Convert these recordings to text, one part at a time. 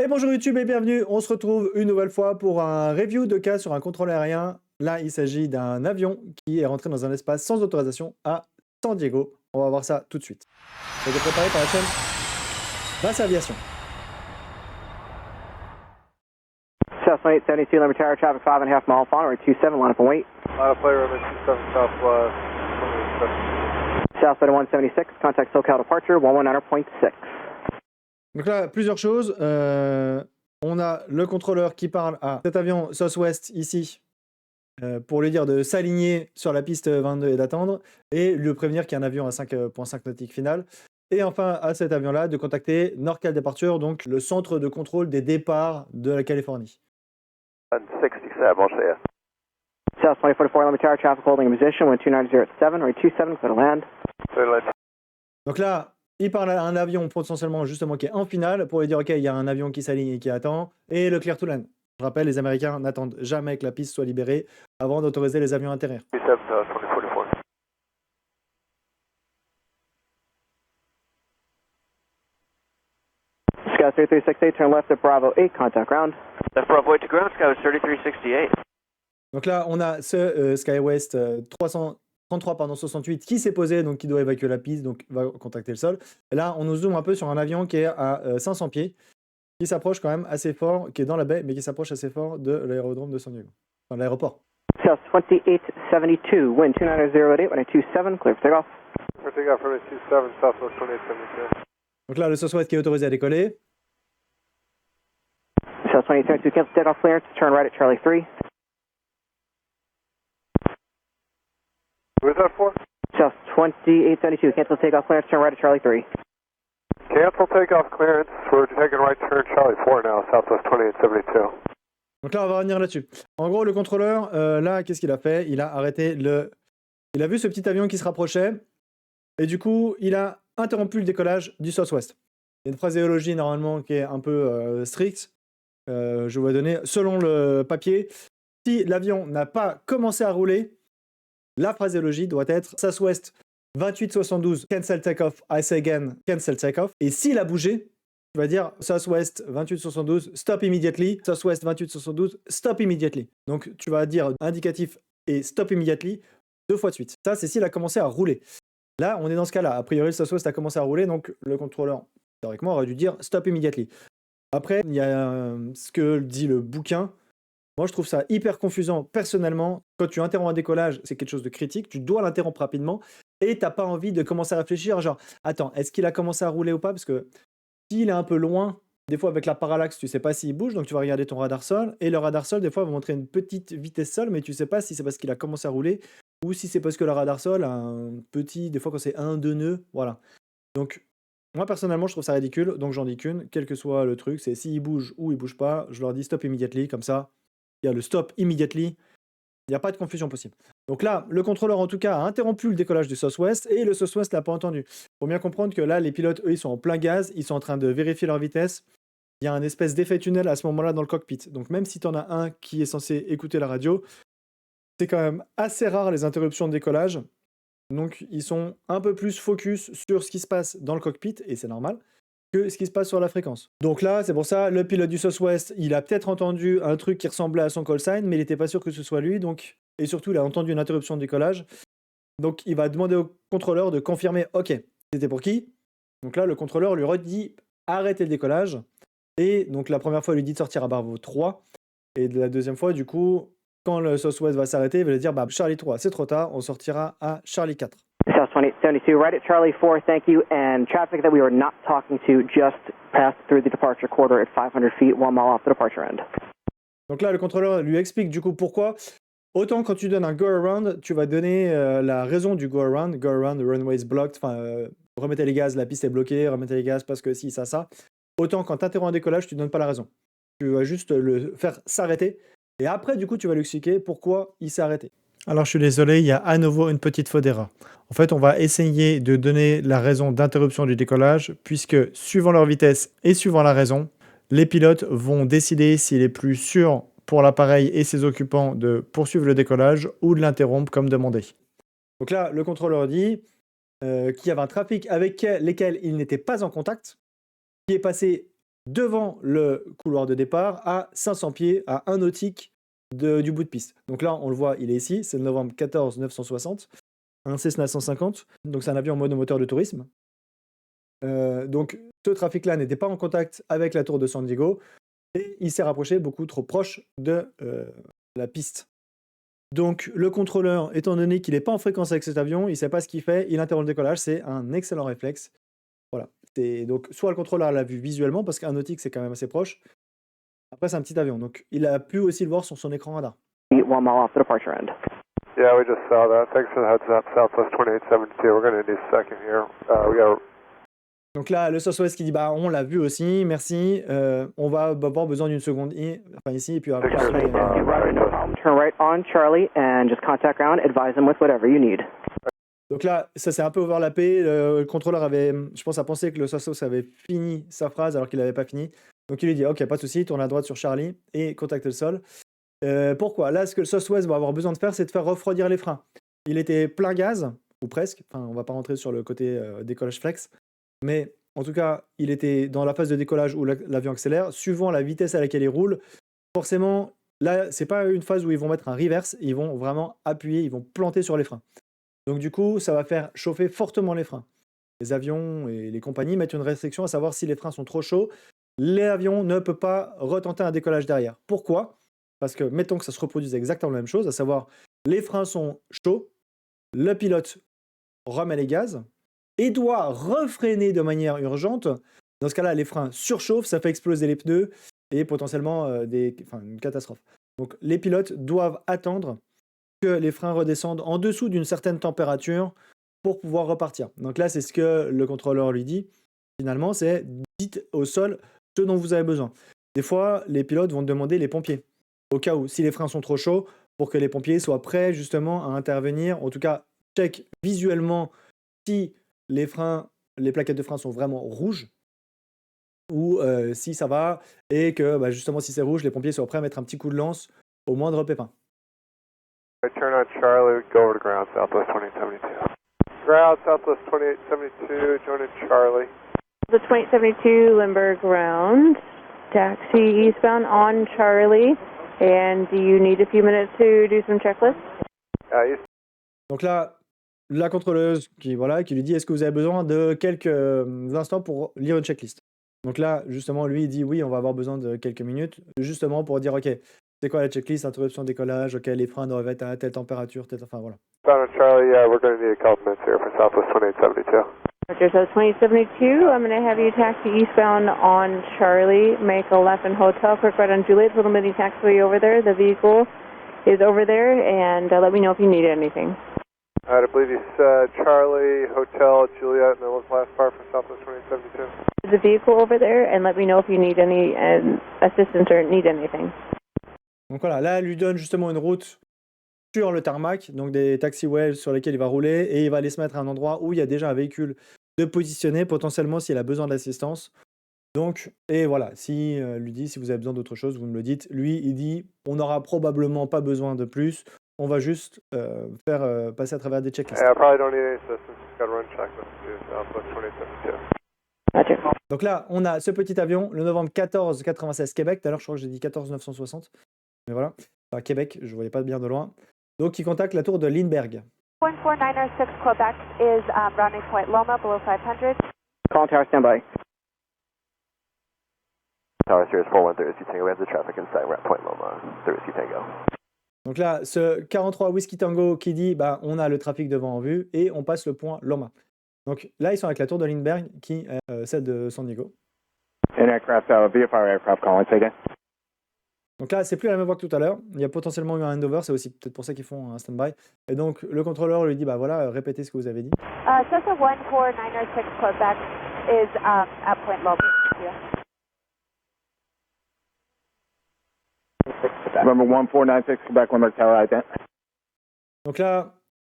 Et bonjour YouTube et bienvenue, on se retrouve une nouvelle fois pour un review de cas sur un contrôle aérien. Là, il s'agit d'un avion qui est rentré dans un espace sans autorisation à San Diego. On va voir ça tout de suite. Ça a été préparé par la chaîne Basse Aviation. Cessna 872, Limber Tower, traffic 5.5 mile final, runway 27, line up and wait. Line up, runway 27 southwest, 27. Southside 176, contact SoCal departure, 119.6. Donc là, plusieurs choses. On a le contrôleur qui parle à cet avion Southwest ici pour lui dire de s'aligner sur la piste 22 et d'attendre, et lui prévenir qu'il y a un avion à 5.5 nautiques final. Et enfin, à cet avion-là, de contacter NorCal Departure, donc le centre de contrôle des départs de la Californie. 67, I'll say it. South 2044, Limber Tower, traffic holding in position, 12907, runway 27, clear to land. Donc là, il parle à un avion potentiellement justement qui est en finale pour lui dire ok, il y a un avion qui s'aligne et qui attend, et le clear to land. Je rappelle, les Américains n'attendent jamais que la piste soit libérée avant d'autoriser les avions à atterrir. 27, 2044. Sky 3368, turn left at Bravo 8, contact ground. Left Bravo 8 to ground, Sky was 3368. Donc là, on a ce SkyWest 68 qui s'est posé, donc qui doit évacuer la piste, donc va contacter le sol. Et là, on nous zoome un peu sur un avion qui est à 500 pieds, qui s'approche quand même assez fort, qui est dans la baie, mais qui s'approche assez fort de l'aérodrome de San Diego. Enfin, l'aéroport. South 2872, wind 29008, runway 27, clear for takeoff. For takeoff, runway 27, southwest 2872. Donc là, le Southwest qui est autorisé à décoller. South 2872, cancel takeoff clearance, turn right at Charlie 3. What is that for? South 2872, cancel takeoff clearance, turn right at Charlie 3. Cancel takeoff clearance. We're taking right turn Charlie 4 now, southwest 2872. Donc là, on va revenir là-dessus. En gros, le contrôleur, là, qu'est-ce qu'il a fait? Il a arrêté le... Il a vu ce petit avion qui se rapprochait, et du coup, il a interrompu le décollage du Southwest. Il y a une phraséologie, normalement, qui est un peu stricte. Je vous vais donner, selon le papier, si l'avion n'a pas commencé à rouler, la phraséologie doit être Southwest 2872, cancel takeoff, I say again, cancel takeoff. Et s'il a bougé, tu vas dire Southwest 2872, stop immediately, Southwest 2872, stop immediately. Donc tu vas dire indicatif et stop immediately 2 fois de suite. Ça, c'est s'il a commencé à rouler. Là, on est dans ce cas-là. A priori, le Southwest a commencé à rouler, donc le contrôleur, théoriquement, aurait dû dire stop immediately. Après, il y a ce que dit le bouquin. Moi, je trouve ça hyper confusant. Personnellement, quand tu interromps un décollage, c'est quelque chose de critique. Tu dois l'interrompre rapidement et tu n'as pas envie de commencer à réfléchir. Genre, attends, est-ce qu'il a commencé à rouler ou pas? Parce que s'il est un peu loin, des fois avec la parallaxe, tu ne sais pas s'il bouge. Donc, tu vas regarder ton radar sol. Et le radar sol, des fois, va montrer une petite vitesse sol, mais tu ne sais pas si c'est parce qu'il a commencé à rouler ou si c'est parce que le radar sol a un petit, des fois, quand c'est 1-2 nœuds. Voilà. Donc, moi, personnellement, je trouve ça ridicule. Donc, j'en dis qu'une, quel que soit le truc. C'est s'il bouge ou il bouge pas, je leur dis stop immediately. Comme ça, il y a le stop immediately, il n'y a pas de confusion possible. Donc là, le contrôleur en tout cas a interrompu le décollage du Southwest et le Southwest l'a pas entendu. Il faut bien comprendre que là, les pilotes, eux, ils sont en plein gaz, ils sont en train de vérifier leur vitesse. Il y a un espèce d'effet tunnel à ce moment-là dans le cockpit. Donc même si tu en as un qui est censé écouter la radio, c'est quand même assez rare les interruptions de décollage. Donc ils sont un peu plus focus sur ce qui se passe dans le cockpit, et c'est normal, que ce qui se passe sur la fréquence. Donc là, c'est pour ça, le pilote du Southwest, il a peut-être entendu un truc qui ressemblait à son call sign, mais il n'était pas sûr que ce soit lui, donc... Et surtout, il a entendu une interruption de décollage. Donc, il va demander au contrôleur de confirmer, ok, c'était pour qui? Donc là, le contrôleur lui redit, arrêtez le décollage. Et donc, la première fois, il lui dit de sortir à Bravo 3. Et la deuxième fois, du coup, quand le Southwest va s'arrêter, il va lui dire, bah, Charlie 3, c'est trop tard, on sortira à Charlie 4. South 2872, right at Charlie 4, thank you, and traffic that we were not talking to just passed through the departure corridor at 500 feet, 1 mile off the departure end. Donc là, le contrôleur lui explique du coup pourquoi. Autant quand tu donnes un go-around, tu vas donner la raison du go-around, the runway is blocked, remettez les gaz, la piste est bloquée, remettez les gaz parce que si, ça. Autant quand tu interromps un décollage, tu ne donnes pas la raison. Tu vas juste le faire s'arrêter, et après, du coup, tu vas lui expliquer pourquoi il s'est arrêté. Alors, je suis désolé, il y a à nouveau une petite faute d'erreur. En fait, on va essayer de donner la raison d'interruption du décollage, puisque suivant leur vitesse et suivant la raison, les pilotes vont décider s'il est plus sûr pour l'appareil et ses occupants de poursuivre le décollage ou de l'interrompre comme demandé. Donc là, le contrôleur dit qu'il y avait un trafic avec lesquels il n'était pas en contact, qui est passé devant le couloir de départ à 500 pieds, à 1 nautique du bout de piste. Donc là, on le voit, il est ici, c'est le novembre 14 960, un Cessna 150, donc c'est un avion monomoteur de tourisme. Donc ce trafic-là n'était pas en contact avec la tour de San Diego et il s'est rapproché beaucoup trop proche de la piste. Donc le contrôleur, étant donné qu'il n'est pas en fréquence avec cet avion, il ne sait pas ce qu'il fait, il interrompt le décollage, c'est un excellent réflexe. Voilà. Donc soit le contrôleur l'a vu visuellement, parce qu'un nautique c'est quand même assez proche. Après c'est un petit avion, donc il a pu aussi le voir sur son écran radar. 1 mile off the departure end. Yeah, we just saw that. Thanks for the heads up. Southwest 2872. We're going to need a second here. We got. Donc là, le Southwest qui dit bah on l'a vu aussi, merci. On va avoir besoin d'une seconde ici et puis après. Turn right on Charlie and just contact ground. Advise them with whatever you need. Donc là, ça s'est un peu overlappé. Le contrôleur avait, je pense, à penser que le Southwest avait fini sa phrase alors qu'il n'avait pas fini. Donc il lui dit ok, pas de souci, tourne à droite sur Charlie et contacte le sol. Pourquoi? Là, ce que le Southwest va avoir besoin de faire, c'est de faire refroidir les freins. Il était plein gaz, ou presque. Enfin, on va pas rentrer sur le côté décollage flex. Mais en tout cas, il était dans la phase de décollage où l'avion accélère, suivant la vitesse à laquelle il roule. Forcément, là, c'est pas une phase où ils vont mettre un reverse, ils vont vraiment appuyer, ils vont planter sur les freins. Donc du coup, ça va faire chauffer fortement les freins. Les avions et les compagnies mettent une restriction à savoir si les freins sont trop chauds, l'avion ne peut pas retenter un décollage derrière. Pourquoi? Parce que mettons que ça se reproduise exactement la même chose, à savoir les freins sont chauds, le pilote remet les gaz et doit refreiner de manière urgente. Dans ce cas-là, les freins surchauffent, ça fait exploser les pneus et potentiellement une catastrophe. Donc les pilotes doivent attendre que les freins redescendent en dessous d'une certaine température pour pouvoir repartir. Donc là, c'est ce que le contrôleur lui dit. Finalement, c'est dites au sol ce dont vous avez besoin. Des fois, les pilotes vont demander les pompiers. Au cas où, si les freins sont trop chauds, pour que les pompiers soient prêts justement à intervenir. En tout cas, check visuellement si les plaquettes de frein sont vraiment rouges ou si ça va et que justement si c'est rouge, les pompiers soient prêts à mettre un petit coup de lance au moindre pépin. Turn on Charlie, go over to ground, Southwest 2872. Ground, Southwest 2872, join in Charlie. The 2872 Lindbergh ground, taxi eastbound on Charlie, and do you need a few minutes to do some checklists? Donc là, la contrôleuse qui lui dit est-ce que vous avez besoin de quelques instants pour lire une checklist. Donc là, justement, lui, il dit oui, on va avoir besoin de quelques minutes, justement pour dire ok, c'est quoi la checklist, interruption de décollage, ok, les freins doivent être à telle température, enfin voilà. Down on Charlie, we're going to need a couple minutes here for Southwest 2872. Roger, so 2072, I'm going to have you taxi eastbound on Charlie, make a left in Hotel, quick right on Juliet, little mini taxiway over there. The vehicle is over there, and let me know if you need anything. I believe you said Charlie, Hotel, Juliet, and then what was the last part for Southwest 2072? The vehicle over there, and let me know if you need any assistance or need anything. Donc voilà, là, elle lui donne justement une route sur le tarmac, donc des taxiways sur lesquels il va rouler, et il va aller se mettre à un endroit où il y a déjà un véhicule de positionner, potentiellement s'il a besoin d'assistance. Donc, et voilà, si lui dit, si vous avez besoin d'autre chose, vous me le dites. Lui, il dit, on n'aura probablement pas besoin de plus, on va juste faire passer à travers des checklists. Yeah, I probably don't need any assistance. Got to run checklist to Southwest 2072. Roger. Donc là, on a ce petit avion, le novembre 14 96 Québec. Tout à l'heure, je crois que j'ai dit 14 960. Mais voilà, enfin, Québec, je ne voyais pas bien de loin. Donc, il contacte la tour de Lindbergh. 14906 Quebec is rounding point Loma below 500. Call tower, standby. Tower Series 41 Whiskey Tango, we have the traffic inside, we're at Point Loma, Whiskey Tango. Donc là, ce 43 Whiskey Tango qui dit on a le trafic devant en vue et on passe le point Loma. Donc là, ils sont avec la tour de Lindbergh qui est celle de San Diego. An aircraft, VFR aircraft calling, say again. Donc là, c'est plus la même voie que tout à l'heure. Il y a potentiellement eu un handover, c'est aussi peut-être pour ça qu'ils font un stand-by. Et donc, le contrôleur lui dit voilà, répétez ce que vous avez dit. Cessna 14906 Quebec is at Point Loma. Number 1496 Quebec, Lindbergh Tower, ident. Donc là,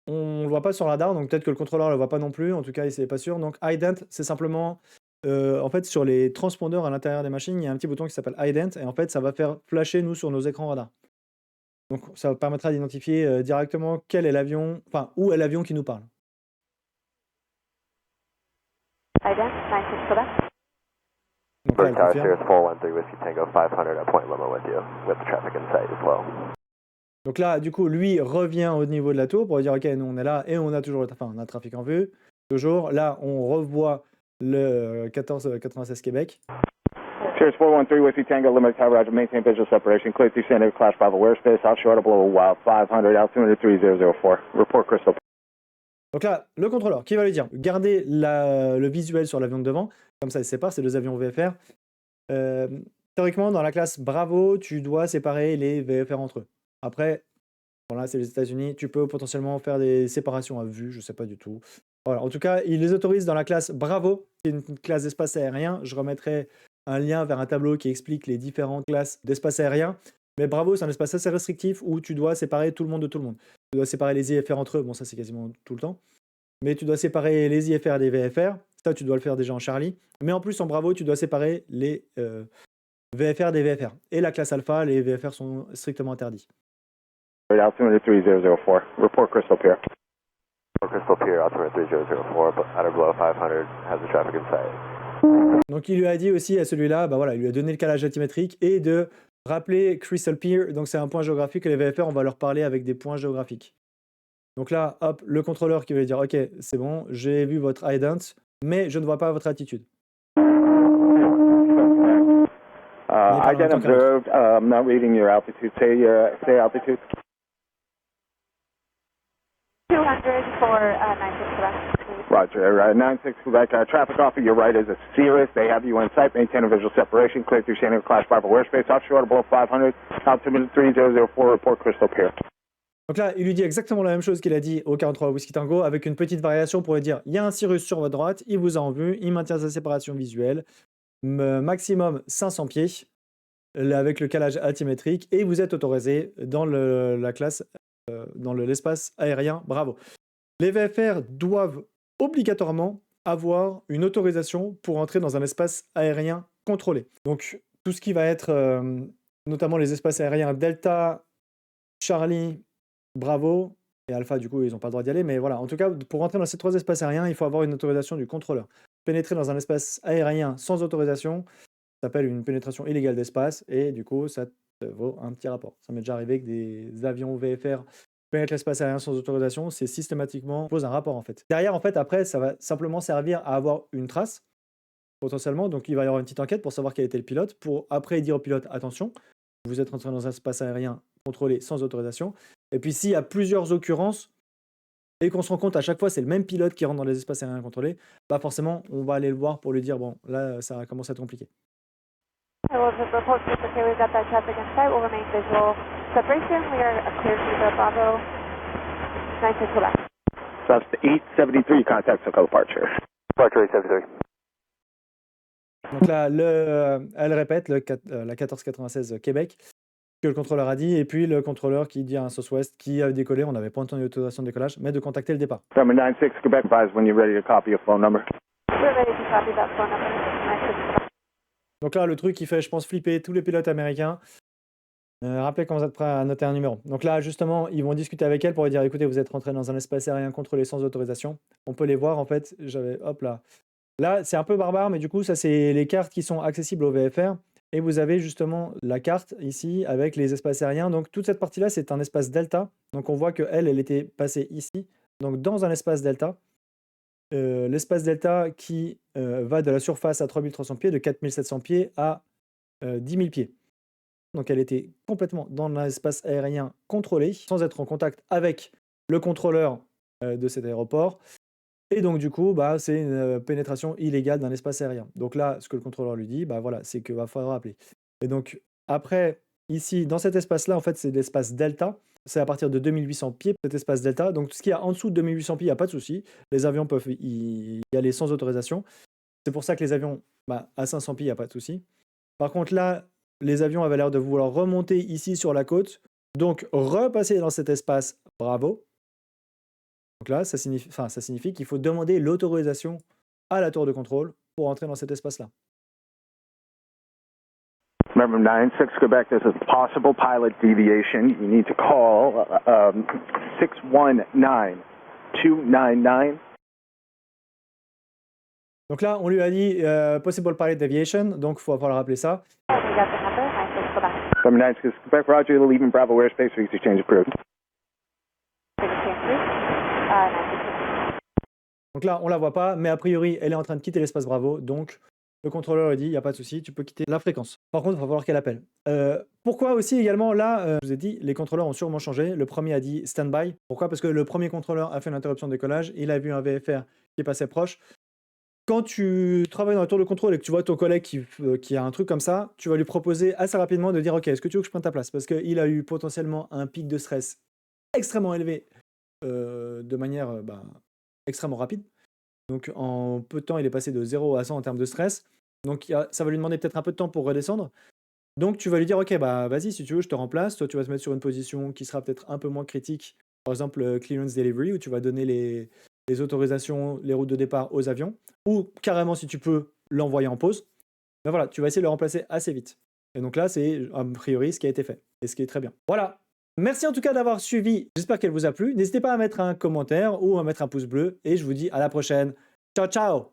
on ne le voit pas sur le radar, donc peut-être que le contrôleur ne le voit pas non plus. En tout cas, il n'est pas sûr. Donc, ident, c'est simplement... en fait, sur les transpondeurs à l'intérieur des machines, il y a un petit bouton qui s'appelle ident, et en fait, ça va faire flasher, nous, sur nos écrans radar. Donc, ça permettra d'identifier directement quel est l'avion, enfin, où est l'avion qui nous parle. Ident, 96 Quebec. Donc là, Bird elle Tower, confirme. Cirrus 413 Whiskey Tango 500 at point limo with you, with the traffic in sight as well. Donc là, du coup, lui revient au niveau de la tour pour dire ok, nous on est là et on a toujours, enfin, on a le trafic en vue. Toujours. Là, on revoit le 1496 Québec. Cirrus 413 Whiskey Tango, limit tower, roger, maintain visual separation, clear through San Diego Clash Bravo airspace, offshore to below 500, altimeter 3004. Report Crystal. Donc là, le contrôleur qui va lui dire gardez le visuel sur l'avion de devant, comme ça il sépare ces deux avions VFR. Théoriquement, dans la classe Bravo, tu dois séparer les VFR entre eux. Après, voilà, c'est les États-Unis, tu peux potentiellement faire des séparations à vue, je sais pas du tout. Voilà, en tout cas, ils les autorisent dans la classe Bravo, qui est une classe d'espace aérien. Je remettrai un lien vers un tableau qui explique les différentes classes d'espace aérien. Mais Bravo, c'est un espace assez restrictif où tu dois séparer tout le monde de tout le monde. Tu dois séparer les IFR entre eux, bon ça c'est quasiment tout le temps. Mais tu dois séparer les IFR des VFR, ça tu dois le faire déjà en Charlie. Mais en plus en Bravo, tu dois séparer les VFR des VFR. Et la classe Alpha, les VFR sont strictement interdits. Altimeter 3004. Report Crystal Pier. Crystal Pier, altimeter 3004, but at or below 500, has the traffic in sight. Donc il lui a dit aussi à celui-là, bah voilà, il lui a donné le calage altimétrique et de rappeler Crystal Pier, donc c'est un point géographique, et les VFR, on va leur parler avec des points géographiques. Donc là, hop, le contrôleur qui va lui dire, ok, c'est bon, j'ai vu votre ident, mais je ne vois pas votre attitude. Ident observed, not reading your altitude. Say altitude. 200 for 96 Quebec. Roger, 96 Quebec, traffic off of your right is a Cirrus. They have you in sight. Maintain a visual separation. Clear through San Diego Clash Bravo airspace. Offshore to below 500. Altimeter 3004. Report Crystal Pier. Donc là, il lui dit exactement la même chose qu'il a dit au 43 Whiskey Tango, avec une petite variation pour lui dire, il y a un Cirrus sur votre droite, il vous a en vue, il maintient sa séparation visuelle, maximum 500 pieds, avec le calage altimétrique, et vous êtes autorisé dans la classe, dans l'espace aérien Bravo. Les VFR doivent obligatoirement avoir une autorisation pour entrer dans un espace aérien contrôlé. Donc tout ce qui va être, notamment les espaces aériens Delta, Charlie, Bravo et Alpha, du coup, ils n'ont pas le droit d'y aller. Mais voilà, en tout cas, pour rentrer dans ces trois espaces aériens, il faut avoir une autorisation du contrôleur. Pénétrer dans un espace aérien sans autorisation, ça s'appelle une pénétration illégale d'espace. Et du coup, ça te vaut un petit rapport. Ça m'est déjà arrivé que des avions VFR pénètrent l'espace aérien sans autorisation. C'est systématiquement pose un rapport, en fait. Derrière, en fait, après, ça va simplement servir à avoir une trace, potentiellement. Donc, il va y avoir une petite enquête pour savoir quel était le pilote, pour après dire au pilote, attention, vous êtes entré dans un espace aérien contrôlé sans autorisation. Et puis s'il y a plusieurs occurrences et qu'on se rend compte à chaque fois c'est le même pilote qui rentre dans les espaces aériens contrôlés, bah forcément on va aller le voir pour lui dire bon là ça va commencer à être compliqué. We'll just report to okay, we've got that traffic in sight. We'll remain visual separation. We are clear to the Bravo 96 Quebec. So that's the 873 contact Soco departure. Departure 873. Donc là elle répète la 1496 Québec que le contrôleur a dit, et puis le contrôleur qui dit à un Southwest qui avait décollé, on n'avait pas entendu l'autorisation de décollage, mais de contacter le départ. Number 96 Quebec, advise when you're ready to copy your phone number. We're ready to copy that phone number. 96 Quebec. Donc là, le truc qui fait, je pense, flipper tous les pilotes américains. Rappelez quand vous êtes prêts à noter un numéro. Donc là, justement, ils vont discuter avec elle pour lui dire, écoutez, vous êtes rentré dans un espace aérien contrôlé sans autorisation. On peut les voir, en fait. Hop là. Là, c'est un peu barbare, mais du coup, ça, c'est les cartes qui sont accessibles au VFR. Et vous avez justement la carte ici avec les espaces aériens. Donc toute cette partie-là, c'est un espace delta. Donc on voit qu'elle était passée ici, donc dans un espace delta. L'espace delta qui va de la surface à 3300 pieds, de 4700 pieds à 10 000 pieds. Donc elle était complètement dans l'espace aérien contrôlé, sans être en contact avec le contrôleur de cet aéroport. Et donc, du coup, bah, c'est une pénétration illégale d'un espace aérien. Donc là, ce que le contrôleur lui dit, bah, voilà, c'est qu'il va falloir appeler. Et donc, après, ici, dans cet espace-là, en fait, c'est l'espace delta. C'est à partir de 2800 pieds, cet espace delta. Donc, tout ce qui est en dessous de 2800 pieds, il n'y a pas de souci. Les avions peuvent y aller sans autorisation. C'est pour ça que les avions, bah, à 500 pieds, il n'y a pas de souci. Par contre, là, les avions avaient l'air de vouloir remonter ici sur la côte. Donc, repasser dans cet espace Bravo. Donc là, ça signifie qu'il faut demander l'autorisation à la tour de contrôle pour entrer dans cet espace-là. Remember 96 Quebec, there's a possible pilot deviation. You need to call 619-299. Donc là, on lui a dit possible pilot deviation, donc il faut falloir rappeler ça. We got the number, 96 Quebec. 79 Quebec, Roger, leaving Bravo airspace for exchange approved. Donc là, on la voit pas, mais a priori, elle est en train de quitter l'espace Bravo, donc le contrôleur a dit, il n'y a pas de souci, tu peux quitter la fréquence. Par contre, il va falloir qu'elle appelle. Pourquoi aussi également, là, je vous ai dit, les contrôleurs ont sûrement changé. Le premier a dit stand-by. Pourquoi? Parce que le premier contrôleur a fait une interruption de décollage, il a vu un VFR qui passait proche. Quand tu travailles dans la tour de contrôle et que tu vois ton collègue qui a un truc comme ça, tu vas lui proposer assez rapidement de dire « Ok, est-ce que tu veux que je prenne ta place ?» Parce qu'il a eu potentiellement un pic de stress extrêmement élevé de manière extrêmement rapide. Donc en peu de temps, il est passé de 0 à 100 en termes de stress. Donc ça va lui demander peut-être un peu de temps pour redescendre. Donc tu vas lui dire « Ok, bah vas-y, si tu veux, je te remplace. Toi, tu vas te mettre sur une position qui sera peut-être un peu moins critique. Par exemple, clearance delivery, où tu vas donner les autorisations, les routes de départ aux avions. Ou carrément, si tu peux, l'envoyer en pause. Ben voilà, tu vas essayer de le remplacer assez vite. Et donc là, c'est a priori ce qui a été fait. Et ce qui est très bien. Voilà. Merci en tout cas d'avoir suivi. J'espère qu'elle vous a plu. N'hésitez pas à mettre un commentaire ou à mettre un pouce bleu. Et je vous dis à la prochaine. Ciao, ciao!